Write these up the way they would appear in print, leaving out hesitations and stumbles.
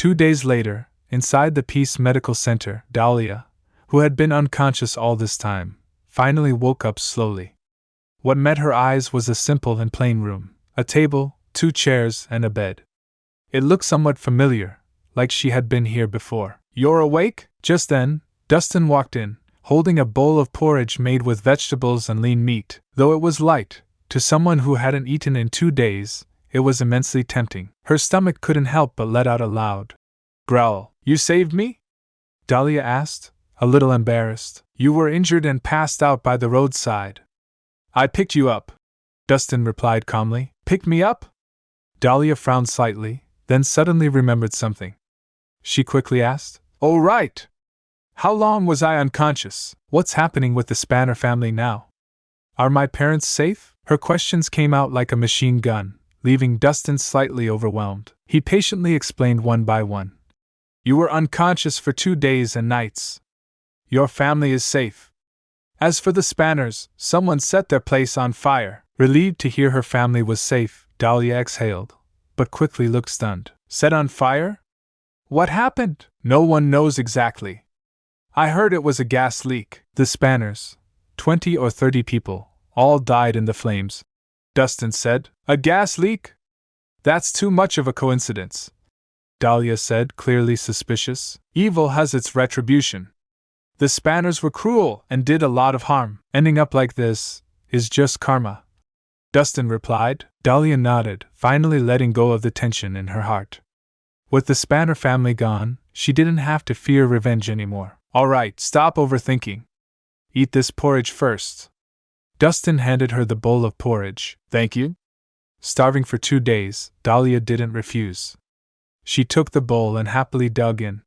2 days later, inside the Peace Medical Center, Dahlia, who had been unconscious all this time, finally woke up slowly. What met her eyes was a simple and plain room, a table, 2 chairs, and a bed. It looked somewhat familiar, like she had been here before. "You're awake?" Just then, Dustin walked in, holding a bowl of porridge made with vegetables and lean meat. Though it was light, to someone who hadn't eaten in 2 days, it was immensely tempting. Her stomach couldn't help but let out a loud growl. "You saved me?" Dahlia asked, a little embarrassed. "You were injured and passed out by the roadside. I picked you up," Dustin replied calmly. "Picked me up?" Dahlia frowned slightly, then suddenly remembered something. She quickly asked, "Oh right! How long was I unconscious? What's happening with the Spanner family now? Are my parents safe?" Her questions came out like a machine gun, leaving Dustin slightly overwhelmed. He patiently explained one by one. "You were unconscious for 2 days and nights. Your family is safe. As for the Spanners, someone set their place on fire." Relieved to hear her family was safe, Dahlia exhaled, but quickly looked stunned. "Set on fire? What happened?" "No one knows exactly. I heard it was a gas leak. The Spanners, 20 or 30 people, all died in the flames," Dustin said. "A gas leak? That's too much of a coincidence," Dahlia said, clearly suspicious. "Evil has its retribution. The Spanners were cruel and did a lot of harm. Ending up like this is just karma," Dustin replied. Dahlia nodded, finally letting go of the tension in her heart. With the Spanner family gone, she didn't have to fear revenge anymore. "All right, stop overthinking. Eat this porridge first." Dustin handed her the bowl of porridge. "Thank you." Starving for 2 days, Dahlia didn't refuse. She took the bowl and happily dug in.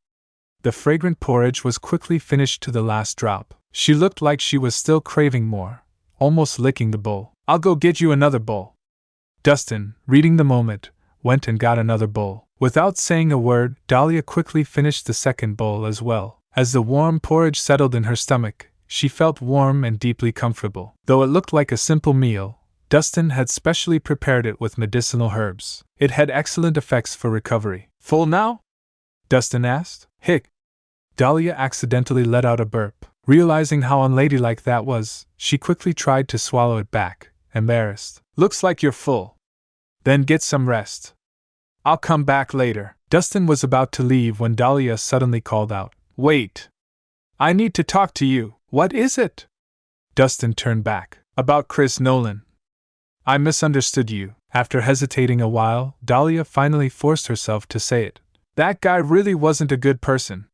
The fragrant porridge was quickly finished to the last drop. She looked like she was still craving more, almost licking the bowl. "I'll go get you another bowl." Dustin, reading the moment, went and got another bowl. Without saying a word, Dahlia quickly finished the second bowl as well. As the warm porridge settled in her stomach, she felt warm and deeply comfortable. Though it looked like a simple meal, Dustin had specially prepared it with medicinal herbs. It had excellent effects for recovery. "Full now?" Dustin asked. "Hic." Dahlia accidentally let out a burp. Realizing how unladylike that was, she quickly tried to swallow it back, embarrassed. "Looks like you're full. Then get some rest. I'll come back later." Dustin was about to leave when Dahlia suddenly called out, "Wait! I need to talk to you." "What is it?" Dustin turned back. "About Chris Nolan. I misunderstood you." After hesitating a while, Dahlia finally forced herself to say it. "That guy really wasn't a good person.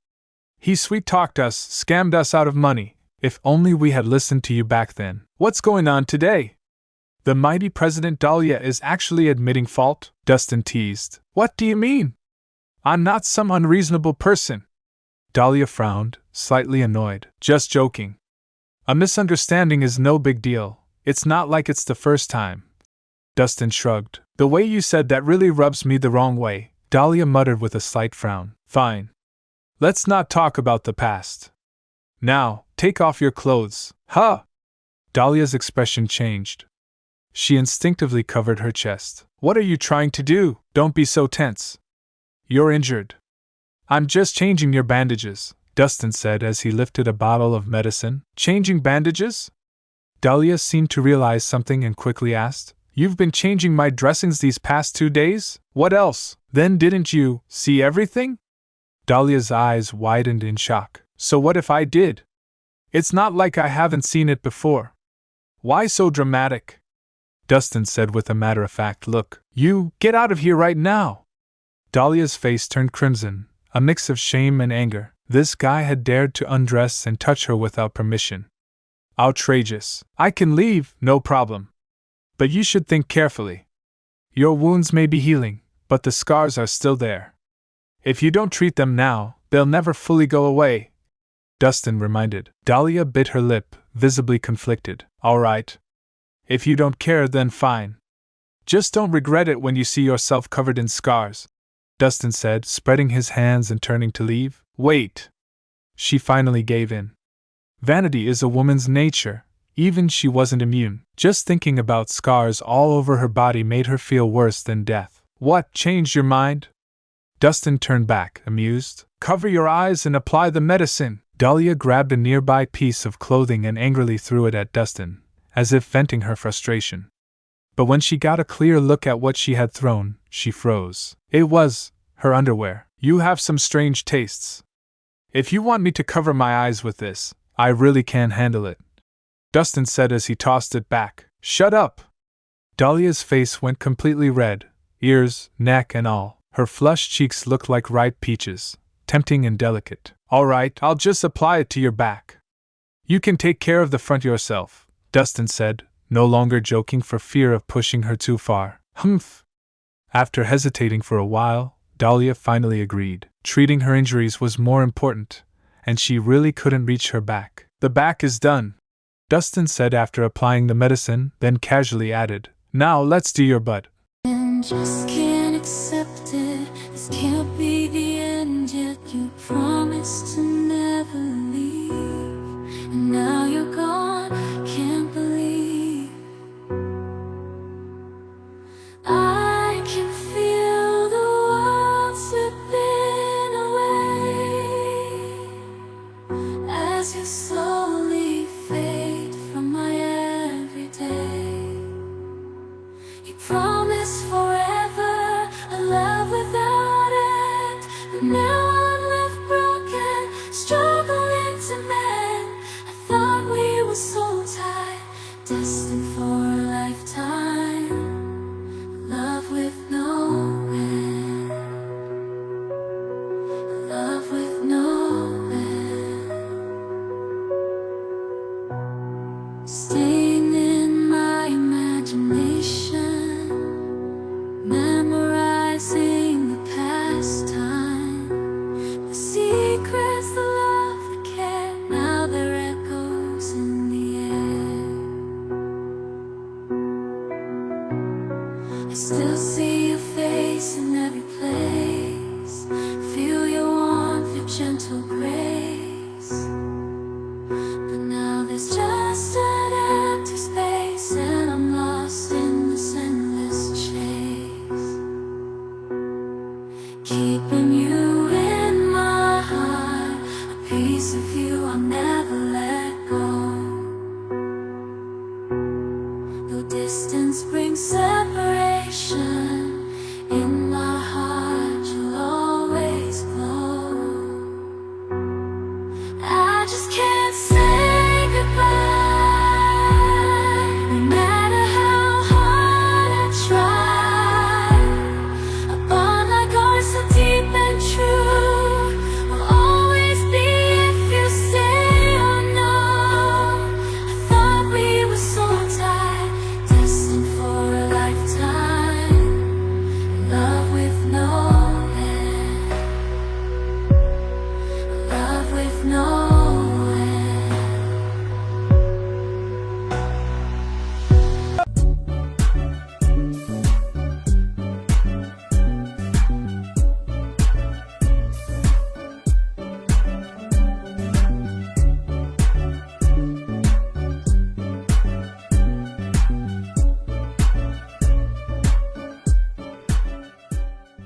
He sweet-talked us, scammed us out of money. If only we had listened to you back then." "What's going on today? The mighty President Dahlia is actually admitting fault?" Dustin teased. "What do you mean? I'm not some unreasonable person." Dahlia frowned, slightly annoyed. "Just joking. A misunderstanding is no big deal. It's not like it's the first time." Dustin shrugged. "The way you said that really rubs me the wrong way," Dahlia muttered with a slight frown. "Fine. Let's not talk about the past. Now, take off your clothes." "Huh!" Dahlia's expression changed. She instinctively covered her chest. "What are you trying to do? Don't be so tense. You're injured." "I'm just changing your bandages," Dustin said as he lifted a bottle of medicine. "Changing bandages?" Dahlia seemed to realize something and quickly asked, "You've been changing my dressings these past 2 days? What else? Then didn't you see everything?" Dahlia's eyes widened in shock. "So what if I did? It's not like I haven't seen it before. Why so dramatic?" Dustin said with a matter-of-fact look. "You, get out of here right now!" Dahlia's face turned crimson, a mix of shame and anger. This guy had dared to undress and touch her without permission. Outrageous. "I can leave, no problem. But you should think carefully. Your wounds may be healing, but the scars are still there. If you don't treat them now, they'll never fully go away," Dustin reminded. Dahlia bit her lip, visibly conflicted. "All right. If you don't care, then fine. Just don't regret it when you see yourself covered in scars," Dustin said, spreading his hands and turning to leave. "Wait." She finally gave in. Vanity is a woman's nature. Even she wasn't immune. Just thinking about scars all over her body made her feel worse than death. "What, changed your mind?" Dustin turned back, amused. Cover your eyes and apply the medicine. Dahlia grabbed a nearby piece of clothing and angrily threw it at Dustin, as if venting her frustration. But when she got a clear look at what she had thrown, she froze. It was her underwear. You have some strange tastes. If you want me to cover my eyes with this, I really can't handle it, Dustin said as he tossed it back. Shut up! Dahlia's face went completely red, ears, neck, and all. Her flushed cheeks looked like ripe peaches, tempting and delicate. All right, I'll just apply it to your back. You can take care of the front yourself, Dustin said, no longer joking for fear of pushing her too far. Humph! After hesitating for a while, Dahlia finally agreed. Treating her injuries was more important, and she really couldn't reach her back. The back is done, Dustin said after applying the medicine, then casually added, Now let's do your butt. And just can't accept it. This can't be the end yet. You promised to never leave, and now you're gone. Can't believe I can feel the world slipping away as you slowly fade from my everyday. You promised forever a love without end, but now